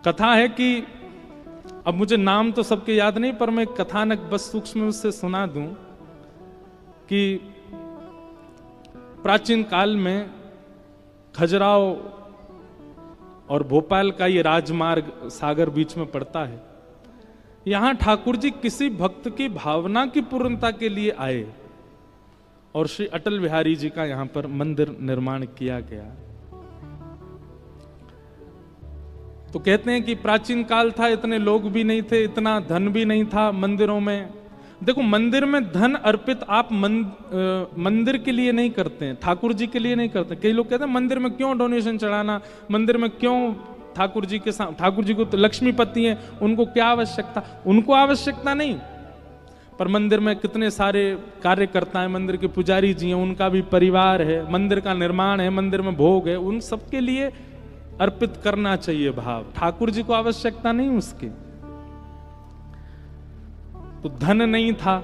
कथा है कि अब मुझे नाम तो सबके याद नहीं, पर मैं कथानक बस सूक्ष्म उससे सुना दूं कि प्राचीन काल में खजुराहो और भोपाल का ये राजमार्ग सागर बीच में पड़ता है। यहां ठाकुर जी किसी भक्त की भावना की पूर्णता के लिए आए और श्री अटल बिहारी जी का यहां पर मंदिर निर्माण किया गया। तो कहते हैं कि प्राचीन काल था, इतने लोग भी नहीं थे, इतना धन भी नहीं था मंदिरों में। देखो, मंदिर में धन अर्पित आप मंदिर के लिए नहीं करते हैं, ठाकुर जी के लिए नहीं करते। कई लोग कहते हैं मंदिर में क्यों डोनेशन चढ़ाना, मंदिर में क्यों ठाकुर जी के साथ, ठाकुर जी को तो लक्ष्मीपति हैं, उनको क्या आवश्यकता। उनको आवश्यकता नहीं, पर मंदिर में कितने सारे कार्यकर्ता हैं, मंदिर के पुजारी जी हैं, उनका भी परिवार है, मंदिर का निर्माण है, मंदिर में भोग है, उन सबके लिए अर्पित करना चाहिए भाव। ठाकुर जी को आवश्यकता नहीं उसकी। तो धन नहीं था,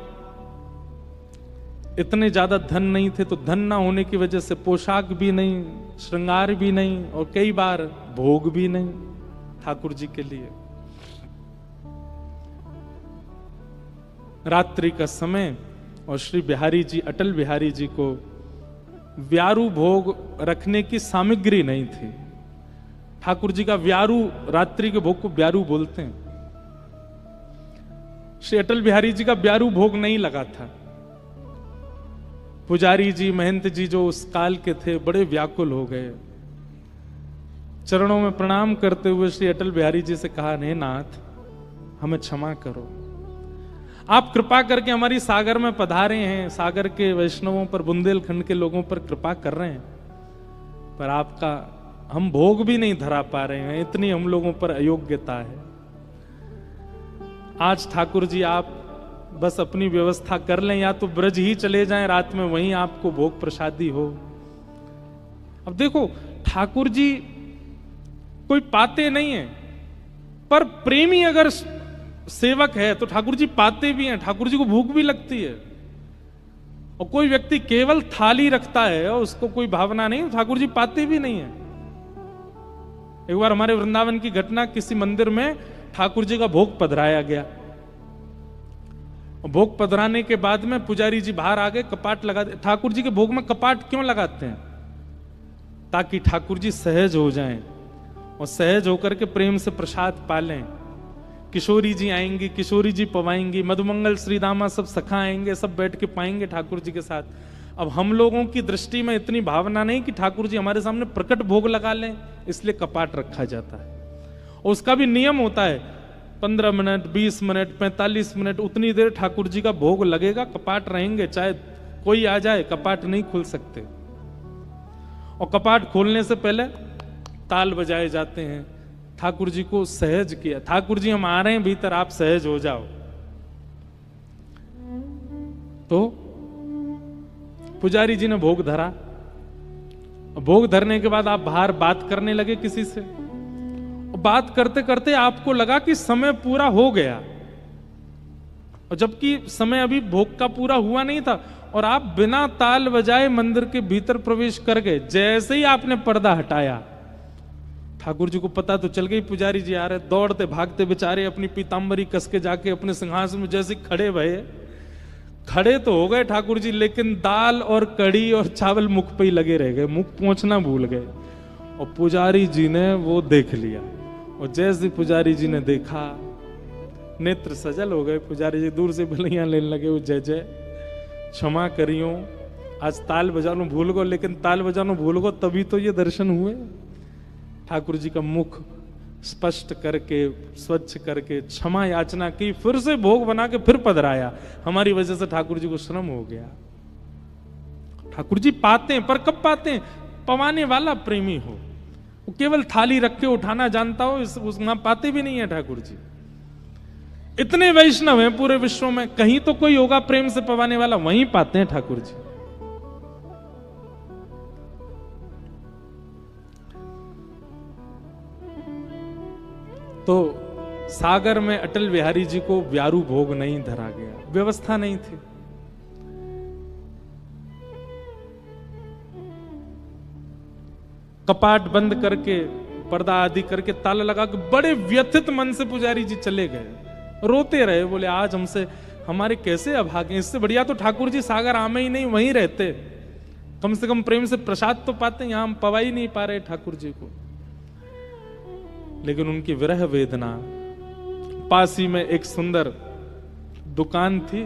इतने ज्यादा धन नहीं थे, तो धन ना होने की वजह से पोशाक भी नहीं, श्रृंगार भी नहीं, और कई बार भोग भी नहीं ठाकुर जी के लिए। रात्रि का समय और श्री बिहारी जी, अटल बिहारी जी को व्यारू भोग रखने की सामग्री नहीं थी। ठाकुर जी का व्यारू, रात्रि के भोग को व्यारू बोलते हैं। श्री अटल बिहारी जी का व्यारू भोग नहीं लगा था। पुजारी जी, महंत जी जो उस काल के थे, बड़े व्याकुल हो गए। चरणों में प्रणाम करते हुए श्री अटल बिहारी जी से कहा, हे नाथ, हमें क्षमा करो, आप कृपा करके हमारी सागर में पधारे हैं, सागर के वैष्णवों पर, बुंदेलखंड के लोगों पर कृपा कर रहे हैं, पर आपका हम भोग भी नहीं धरा पा रहे हैं, इतनी हम लोगों पर अयोग्यता है। आज ठाकुर जी आप बस अपनी व्यवस्था कर लें, या तो ब्रज ही चले जाएं, रात में वहीं आपको भोग प्रसादी हो। अब देखो, ठाकुर जी कोई पाते नहीं है, पर प्रेमी अगर सेवक है तो ठाकुर जी पाते भी हैं, ठाकुर जी को भूख भी लगती है। और कोई व्यक्ति केवल थाली रखता है और उसको कोई भावना नहीं, ठाकुर जी पाते भी नहीं है। एक बार हमारे वृंदावन की घटना, किसी मंदिर में ठाकुर जी का भोग पधराया गया। भोग पधराने के बाद में पुजारी जी बाहर आ गए, कपाट लगा दे। ठाकुर जी के भोग में कपाट क्यों लगाते हैं? ताकि ठाकुर जी सहज हो जाएं और सहज होकर के प्रेम से प्रसाद पालें। किशोरी जी आएंगी, किशोरी जी पवाएंगी, मधुमंगल श्रीदामा सब सखा आएंगे, सब बैठ के पाएंगे ठाकुर जी के साथ। अब हम लोगों की दृष्टि में इतनी भावना नहीं कि ठाकुर जी हमारे सामने प्रकट भोग लगा लें, इसलिए कपाट रखा जाता है। और उसका भी नियम होता है, 15 मिनट, 20 मिनट, 45 मिनट, उतनी देर ठाकुर जी का भोग लगेगा, कपाट रहेंगे, चाहे कोई आ जाए, कपाट नहीं खुल सकते। और कपाट खोलने से पहले ताल बजाए जाते हैं, ठाकुर जी को सहज किया। ठाकुर जी हम आ रहे हैं भीतर, आप सहज हो जाओ। तो पुजारी जी ने भोग धरा। भोग धरने के बाद आप बाहर बात करने लगे किसी से। बात करते करते आपको लगा कि समय पूरा हो गया, और जबकि समय अभी भोग का पूरा हुआ नहीं था, और आप बिना ताल बजाए मंदिर के भीतर प्रवेश कर गए। जैसे ही आपने पर्दा हटाया, ठाकुर जी को पता तो चल गई पुजारी जी आ रहे। दौड़ते भागते बेचारे अपनी पीतांबरी कस के जाके अपने सिंहासन में जैसे खड़े भये। खड़े तो हो गए ठाकुर जी, लेकिन दाल और कड़ी और चावल मुख पे ही लगे रह गए, मुख पहुंचना भूल गए। और पुजारी जी ने वो देख लिया, और जैसे पुजारी जी ने देखा, नेत्र सजल हो गए। पुजारी जी दूर से बलियां लेने लगे, वो जय जय, क्षमा करियो, आज ताल बजानो भूल गो, लेकिन ताल बजानो भूल गो तभी तो ये दर्शन हुए। ठाकुर जी का मुख स्पष्ट करके, स्वच्छ करके क्षमा याचना की, फिर से भोग बना के फिर पधराया। हमारी वजह से ठाकुर जी को श्रम हो गया। ठाकुर जी पाते हैं, पर कब पाते हैं? पवाने वाला प्रेमी हो, वो केवल थाली रख के उठाना जानता हो, वहां पाते भी नहीं है ठाकुर जी। इतने वैष्णव हैं पूरे विश्व में, कहीं तो कोई होगा प्रेम से पवाने वाला, वहीं पाते हैं ठाकुर जी। तो सागर में अटल बिहारी जी को व्यारू भोग नहीं धरा गया, व्यवस्था नहीं थी। कपाट बंद करके पर्दा आदि करके ताला लगा के बड़े व्यथित मन से पुजारी जी चले गए। रोते रहे, बोले आज हमसे हमारे कैसे अभागे, इससे बढ़िया तो ठाकुर जी सागर आमे ही नहीं, वहीं रहते, कम से कम प्रेम से प्रसाद तो पाते, यहां हम पवा ही नहीं पा रहे ठाकुर जी को। लेकिन उनकी विरह वेदना, पास ही में एक सुंदर दुकान थी,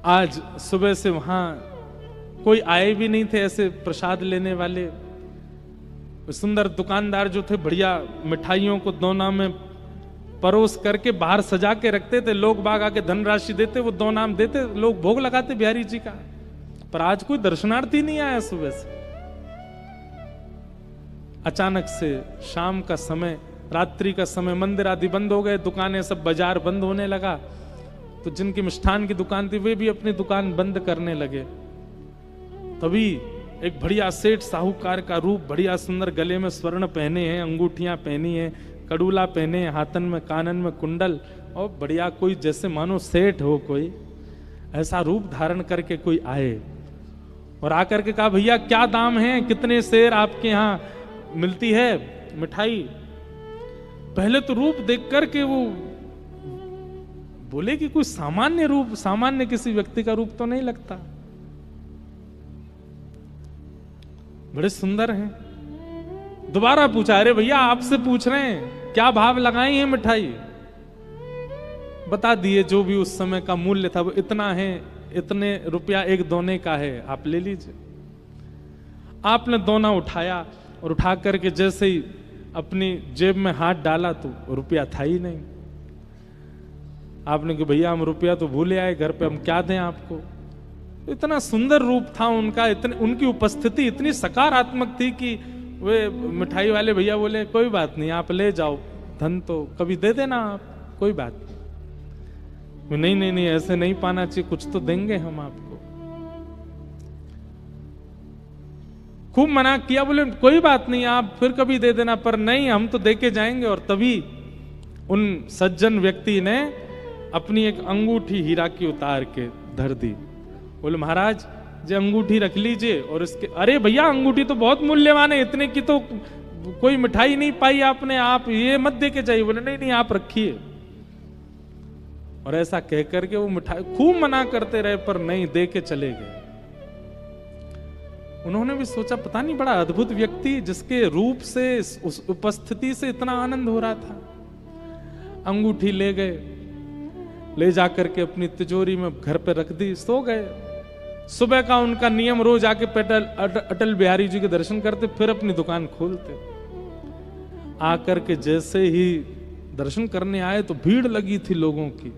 आज सुबह से वहां कोई आए भी नहीं थे ऐसे प्रसाद लेने वाले। सुंदर दुकानदार जो थे बढ़िया मिठाइयों को दोना में परोस करके बाहर सजा के रखते थे, लोग बाग आके धनराशि देते, वो दो नाम देते, लोग भोग लगाते बिहारी जी का। पर आज कोई दर्शनार्थी नहीं आया सुबह से। अचानक से शाम का समय, रात्रि का समय, मंदिर आदि बंद हो गए, दुकानें सब, बाजार बंद होने लगा। तो जिनकी मिष्ठान की दुकान थी वे भी अपनी दुकान बंद करने लगे। तभी एक बढ़िया सेठ साहूकार का रूप, बढ़िया सुंदर, गले में स्वर्ण पहने हैं, अंगूठियां पहनी हैं, कड़ूला पहने हैं, हाथन में कानन में कुंडल, और बढ़िया कोई जैसे मानो सेठ हो, कोई ऐसा रूप धारण करके कोई आए और आकर के कहा भैया क्या दाम है, कितने सेर आपके यहाँ मिलती है मिठाई। पहले तो रूप देख करके वो बोले कि कोई सामान्य रूप, सामान्य किसी व्यक्ति का रूप तो नहीं लगता, बड़े सुंदर हैं। दोबारा पूछा, अरे भैया आपसे पूछ रहे हैं क्या भाव लगाई है मिठाई। बता दिए जो भी उस समय का मूल्य था, वो इतना है, इतने रुपया एक दोने का है, आप ले लीजिए। आपने दोना उठाया और उठा करके जैसे ही अपनी जेब में हाथ डाला तो रुपया था ही नहीं। आपने कहा भैया हम रुपया तो भूले आए घर पे, हम क्या दें आपको। इतना सुंदर रूप था उनका, इतने उनकी उपस्थिति इतनी सकारात्मक थी कि वे मिठाई वाले भैया बोले कोई बात नहीं आप ले जाओ, धन तो कभी दे देना आप, कोई बात नहीं। नहीं नहीं नहीं ऐसे नहीं पाना चाहिए, कुछ तो देंगे हम आपको। खूब मना किया, बोले कोई बात नहीं आप फिर कभी दे देना, पर नहीं हम तो दे के जाएंगे। और तभी उन सज्जन व्यक्ति ने अपनी एक अंगूठी हीरा की उतार के धर दी। बोले महाराज जी अंगूठी रख लीजिए। और इसके, अरे भैया अंगूठी तो बहुत मूल्यवान है, इतने की तो कोई मिठाई नहीं पाई आपने, आप ये मत दे के जाइए। बोले नहीं नहीं आप रखिए। और ऐसा कह करके वो मिठाई खूब मना करते रहे पर नहीं, दे के चले गए। उन्होंने भी सोचा पता नहीं बड़ा अद्भुत व्यक्ति, जिसके रूप से, उस उपस्थिति से इतना आनंद हो रहा था। अंगूठी ले गए, ले जाकर के अपनी तिजोरी में घर पे रख दी, सो गए। सुबह का उनका नियम रोज आके अटल बिहारी जी के दर्शन करते, फिर अपनी दुकान खोलते। आकर के जैसे ही दर्शन करने आए तो भीड़ लगी थी लोगों की।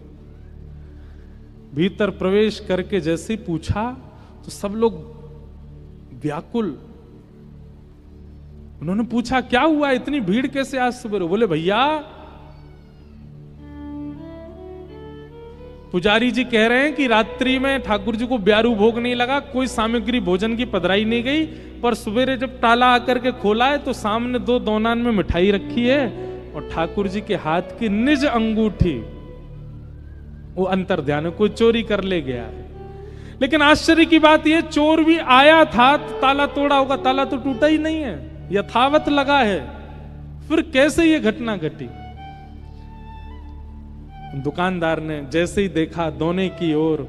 भीतर प्रवेश करके जैसे ही पूछा तो सब लोग व्याकुल। उन्होंने पूछा क्या हुआ, इतनी भीड़ कैसे आज सुबह। बोले भैया पुजारी जी कह रहे हैं कि रात्रि में ठाकुर जी को ब्यारू भोग नहीं लगा, कोई सामग्री भोजन की पधराई नहीं गई, पर सवेरे जब ताला आकर के खोला है तो सामने 2 दोनान में मिठाई रखी है और ठाकुर जी के हाथ की निज अंगूठी वो अंतर ध्यान कोई चोरी कर ले गया है। लेकिन आश्चर्य की बात यह, चोर भी आया था तो ताला तोड़ा होगा, ताला तो टूटा ही नहीं है, यथावत लगा है। फिर कैसे ये घटना घटी। दुकानदार ने जैसे ही देखा दोने की ओर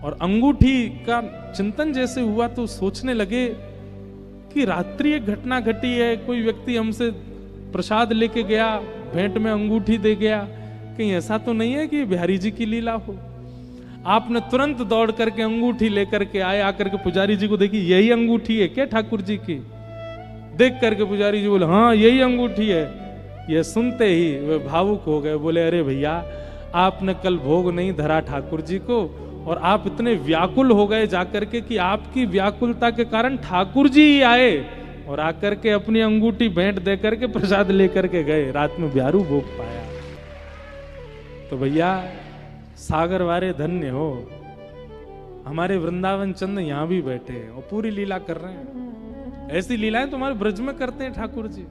और अंगूठी का चिंतन जैसे हुआ तो सोचने लगे कि रात्रि एक घटना घटी है, कोई व्यक्ति हमसे प्रसाद लेके गया, भेंट में अंगूठी दे गया, कहीं ऐसा तो नहीं है कि बिहारी जी की लीला हो। आपने तुरंत दौड़ करके अंगूठी लेकर के आए, आकर के पुजारी जी को देखी, यही अंगूठी है क्या ठाकुर जी की। देख करके पुजारी जी बोले हाँ यही अंगूठी है। ये सुनते ही वे भावुक हो गए, बोले अरे भैया आपने कल भोग नहीं धरा ठाकुर जी को, और आप इतने व्याकुल हो गए जाकर के कि आपकी व्याकुलता के कारण ठाकुर जी ही आए और आकर के अपनी अंगूठी भेंट दे करके प्रसाद लेकर के गए, रात में ब्यारू भोग पाया। तो भैया सागर वारे धन्य हो, हमारे वृंदावन चंद यहां भी बैठे हैं और पूरी लीला कर रहे हैं। ऐसी लीलाएं तुम्हारे ब्रज में करते हैं ठाकुर जी।